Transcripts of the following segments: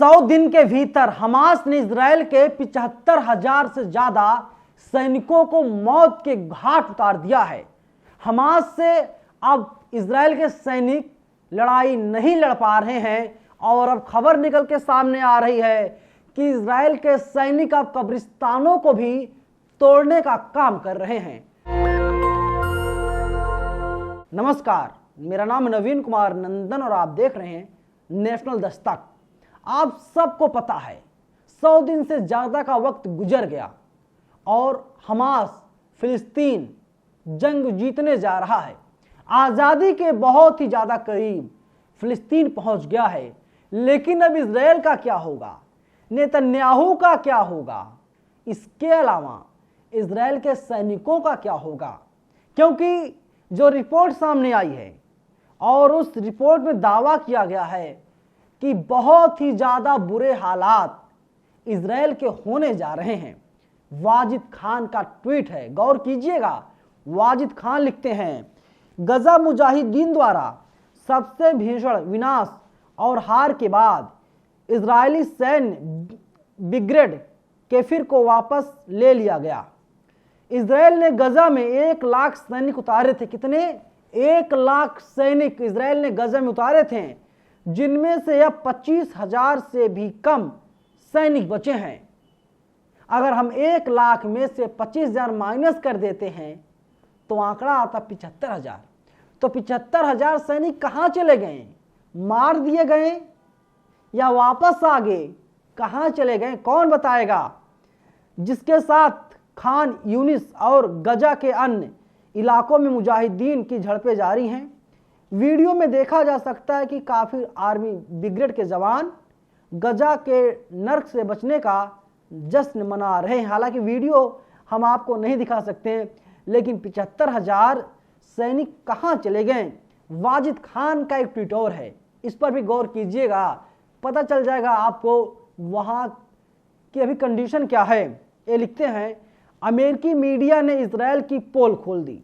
100 दिन के भीतर हमास ने इजराइल के 75,000 से ज्यादा सैनिकों को मौत के घाट उतार दिया है। हमास से अब इजराइल के सैनिक लड़ाई नहीं लड़ पा रहे हैं और अब खबर निकल के सामने आ रही है कि इजराइल के सैनिक अब कब्रिस्तानों को भी तोड़ने का काम कर रहे हैं। नमस्कार, मेरा नाम नवीन कुमार नंदन और आप देख रहे हैं नेशनल दस्तक। आप सबको पता है 100 दिन से ज्यादा का वक्त गुजर गया और हमास फिलिस्तीन जंग जीतने जा रहा है। आजादी के बहुत ही ज्यादा करीब फिलिस्तीन पहुंच गया है। लेकिन अब इजराइल का क्या होगा, नेतन्याहू का क्या होगा, इसके अलावा इजराइल के सैनिकों का क्या होगा? क्योंकि जो रिपोर्ट सामने आई है और उस रिपोर्ट में दावा किया गया है कि बहुत ही ज्यादा बुरे हालात इजराइल के होने जा रहे हैं। वाजिद खान का ट्वीट है, गौर कीजिएगा। वाजिद खान लिखते हैं, गजा मुजाहिदीन द्वारा सबसे भीषण विनाश और हार के बाद इजरायली सैन्य ब्रिगेड केफिर को वापस ले लिया गया। इजराइल ने गजा में 1 लाख सैनिक उतारे थे। कितने? 1 लाख सैनिक इजराइल ने गजा में उतारे थे, जिनमें से अब 25,000 से भी कम सैनिक बचे हैं। अगर हम 1 लाख में से 25,000 माइनस कर देते हैं तो आंकड़ा आता 75,000। तो 75,000 सैनिक कहां चले गए? मार दिए गए या वापस आ गए? कहां चले गए कौन बताएगा? जिसके साथ खान यूनिस और गजा के अन्य इलाकों में मुजाहिदीन की झड़पें जारी हैं। वीडियो में देखा जा सकता है कि काफी आर्मी ब्रिगेड के जवान गजा के नर्क से बचने का जश्न मना रहे हैं। हालांकि वीडियो हम आपको नहीं दिखा सकते, लेकिन 75,000 सैनिक कहां चले गए? वाजिद खान का एक ट्वीट और है, इस पर भी गौर कीजिएगा, पता चल जाएगा आपको वहां की अभी कंडीशन क्या है। ये लिखते हैं, अमेरिकी मीडिया ने इजराइल की पोल खोल दी।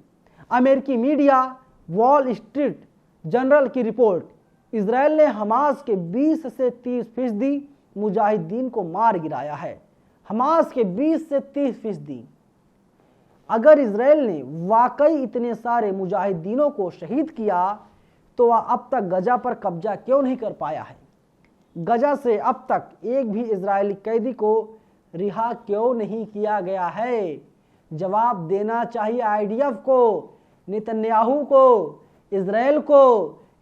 अमेरिकी मीडिया वॉल स्ट्रीट जर्नल की रिपोर्ट, इजराइल ने हमास के 20 से 30% मुजाहिदीन को मार गिराया है। हमास के 20 से 30%। अगर इजराइल ने वाकई इतने सारे मुजाहिदीनों को शहीद किया तो वह अब तक गजा पर कब्जा क्यों नहीं कर पाया है? गजा से अब तक एक भी इजरायली कैदी को रिहा क्यों नहीं किया गया है? जवाब देना चाहिए आईडीएफ को, नेतन्याहू को, इजराइल को,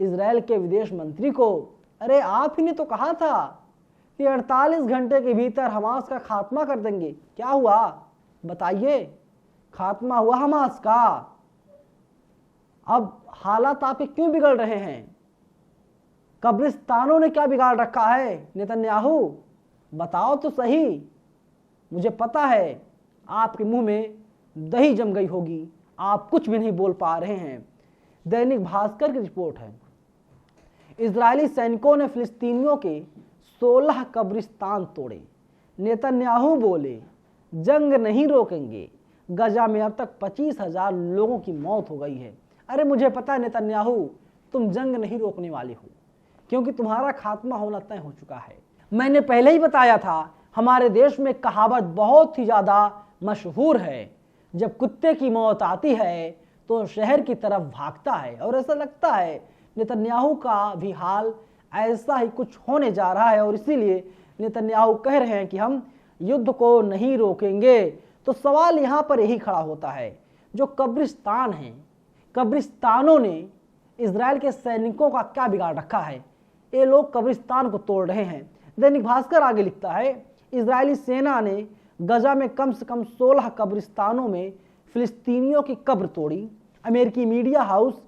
इजराइल के विदेश मंत्री को। अरे आप ही ने तो कहा था कि 48 घंटे के भीतर हमास का खात्मा कर देंगे। क्या हुआ बताइए? खात्मा हुआ हमास का। अब हालात आपके क्यों बिगड़ रहे हैं? कब्रिस्तानों ने क्या बिगाड़ रखा है? नेतन्याहू बताओ तो सही। मुझे पता है आपके मुंह में दही जम गई होगी, आप कुछ भी नहीं बोल पा रहे हैं। दैनिक भास्कर की रिपोर्ट है, इजरायली सैनिकों ने फिलिस्तीनियों के 16 कब्रिस्तान तोड़े। नेतन्याहू बोले जंग नहीं रोकेंगे। गजा में अब तक 25,000 लोगों की मौत हो गई है। अरे मुझे पता है नेतन्याहू, तुम जंग नहीं रोकने वाले हो, क्योंकि तुम्हारा खात्मा होना तय हो चुका है। मैंने पहले ही बताया था, हमारे देश में कहावत बहुत ही ज्यादा मशहूर है, जब कुत्ते की मौत आती है तो शहर की तरफ भागता है। और ऐसा लगता है नेतन्याहू का भी हाल ऐसा ही कुछ होने जा रहा है और इसीलिए नेतन्याहू कह रहे हैं कि हम युद्ध को नहीं रोकेंगे। तो सवाल यहाँ पर यही खड़ा होता है, जो कब्रिस्तान हैं, कब्रिस्तानों ने इजराइल के सैनिकों का क्या बिगाड़ रखा है? ये लोग कब्रिस्तान को तोड़ रहे हैं। दैनिक भास्कर आगे लिखता है, इजरायली सेना ने गजा में कम से कम 16 कब्रिस्तानों में फिलिस्तीनियों की कब्र तोड़ी। अमेरिकी मीडिया हाउस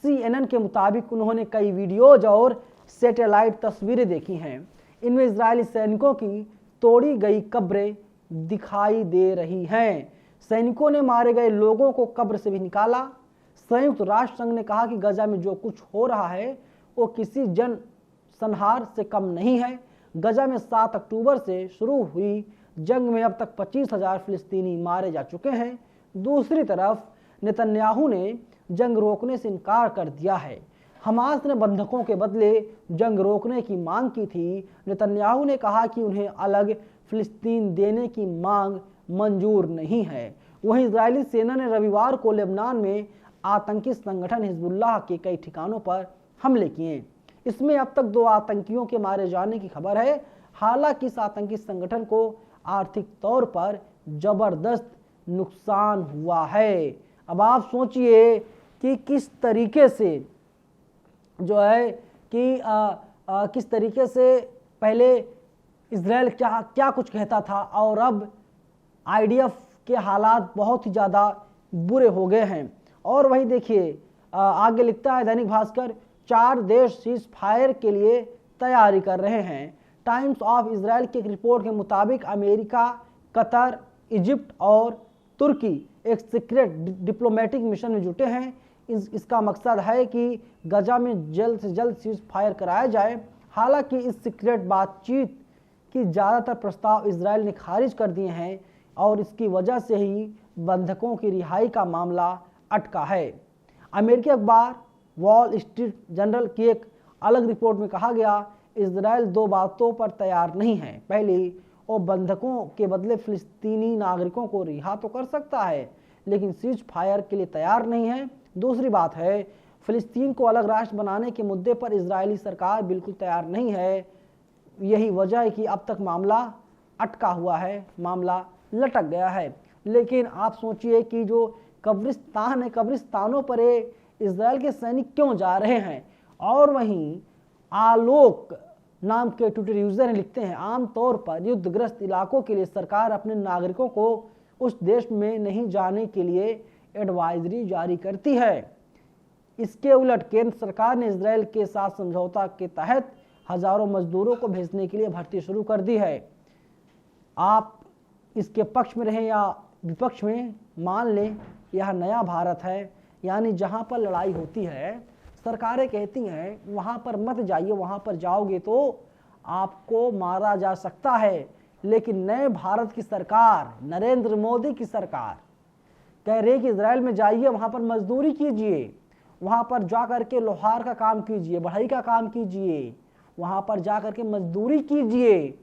CNN के मुताबिक उन्होंने कई वीडियोज और सैटेलाइट तस्वीरें देखी हैं। इनमें इजरायली सैनिकों की तोड़ी गई कब्रें दिखाई दे रही हैं। सैनिकों ने मारे गए लोगों को कब्र से भी निकाला। संयुक्त राष्ट्र संघ ने कहा कि गजा में जो कुछ हो रहा है वो किसी जन संहार से कम नहीं है। गजा में 7 अक्टूबर से शुरू हुई जंग में अब तक 25,000 फिलिस्तीनी मारे जा चुके हैं। दूसरी तरफ नेतन्याहू ने जंग रोकने से इनकार कर दिया है। हमास ने बंधकों के बदले जंग रोकने की मांग की थी। नेतन्याहू ने कहा कि उन्हें अलग फिलिस्तीन देने की मांग मंजूर नहीं है। वहीं इजरायली सेना ने रविवार को लेबनान में आतंकी संगठन हिजबुल्लाह के कई ठिकानों पर हमले किए। इसमें अब तक 2 आतंकियों के मारे जाने की खबर है। हालांकि इस आतंकी संगठन को आर्थिक तौर पर जबरदस्त नुकसान हुआ है। अब आप सोचिए कि किस तरीके से जो है कि किस तरीके से पहले इजराइल क्या कुछ कहता था और अब आईडीएफ के हालात बहुत ही ज़्यादा बुरे हो गए हैं। और वहीं देखिए आगे लिखता है दैनिक भास्कर, 4 देश सीज फायर के लिए तैयारी कर रहे हैं। टाइम्स ऑफ इजराइल की एक रिपोर्ट के मुताबिक अमेरिका, कतर, इजिप्ट और तुर्की एक सीक्रेट डिप्लोमेटिक मिशन में जुटे हैं। इसका मकसद है कि गजा में जल्द से जल्द सीज फायर कराया जाए। हालांकि इस सीक्रेट बातचीत की ज़्यादातर प्रस्ताव इजराइल ने खारिज कर दिए हैं और इसकी वजह से ही बंधकों की रिहाई का मामला अटका है। अमेरिकी अखबार वॉल स्ट्रीट जर्नल की एक अलग रिपोर्ट में कहा गया, इजराइल 2 बातों पर तैयार नहीं है। पहली, वो बंधकों के बदले फिलिस्तीनी नागरिकों को रिहा तो कर सकता है, लेकिन सीज फायर के लिए तैयार नहीं है। दूसरी बात है, फिलिस्तीन को अलग राष्ट्र बनाने के मुद्दे पर इजरायली सरकार बिल्कुल तैयार नहीं है। यही वजह है कि अब तक मामला अटका हुआ है, मामला लटक गया है। लेकिन आप सोचिए कि जो कब्रिस्तान है, कब्रिस्तानों पर इजराइल के सैनिक क्यों जा रहे हैं। और वहीं आलोक नाम के ट्विटर यूजर लिखते हैं, आमतौर पर युद्धग्रस्त इलाकों के लिए सरकार अपने नागरिकों को उस देश में नहीं जाने के लिए एडवाइजरी जारी करती है। इसके उलट केंद्र सरकार ने इजराइल के साथ समझौता के तहत हजारों मजदूरों को भेजने के लिए भर्ती शुरू कर दी है। आप इसके पक्ष में रहें या विपक्ष में, मान लें यह नया भारत है, यानी जहां पर लड़ाई होती है सरकारें कहती हैं वहां पर मत जाइए, वहां पर जाओगे तो आपको मारा जा सकता है। लेकिन नए भारत की सरकार, नरेंद्र मोदी की सरकार कह रही कि इजराइल में जाइए, वहां पर मजदूरी कीजिए, वहां पर जा करके लोहार का काम कीजिए, बढ़ई का काम कीजिए, वहां पर जा करके मजदूरी कीजिए।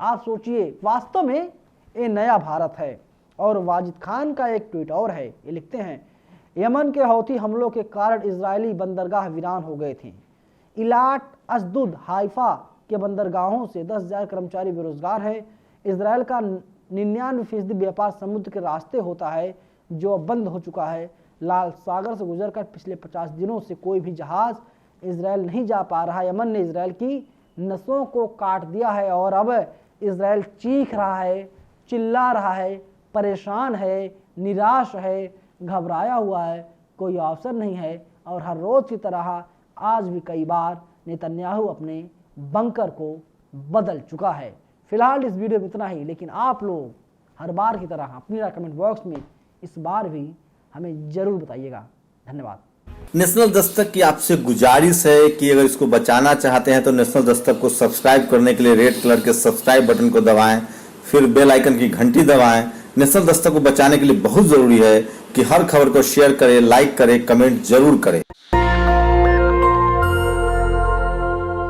आप सोचिए, वास्तव में ये नया भारत है। और वाजिद खान का एक ट्वीट और है, ये लिखते हैं, यमन के हौथी हमलों के कारण इजरायली बंदरगाह वीरान हो गए थे। इलाट, अस्दुद, हाइफा के बंदरगाहों से 10,000 कर्मचारी बेरोजगार हैं। इजराइल का 99% व्यापार समुद्र के रास्ते होता है, जो अब बंद हो चुका है। लाल सागर से गुजरकर पिछले 50 दिनों से कोई भी जहाज इजराइल नहीं जा पा रहा। यमन ने इजराइल की नसों को काट दिया है और अब इजराइल चीख रहा है, चिल्ला रहा है, परेशान है, निराश है, घबराया हुआ है, कोई अवसर नहीं है। और हर रोज की तरह आज भी कई बार नेतन्याहू अपने बंकर को बदल चुका है। फिलहाल इस वीडियो में इतना ही, लेकिन आप लोग हर बार की तरह अपनी कमेंट बॉक्स में इस बार भी हमें जरूर बताइएगा। धन्यवाद। नेशनल दस्तक की आपसे गुजारिश है कि अगर इसको बचाना चाहते हैं तो नेशनल दस्तक को सब्सक्राइब करने के लिए रेड कलर के सब्सक्राइब बटन को दबाएं, फिर बेल आइकन की घंटी दबाएं। नेशनल दस्तक को बचाने के लिए बहुत जरूरी है कि हर खबर को शेयर करें, लाइक करें, कमेंट जरूर करें।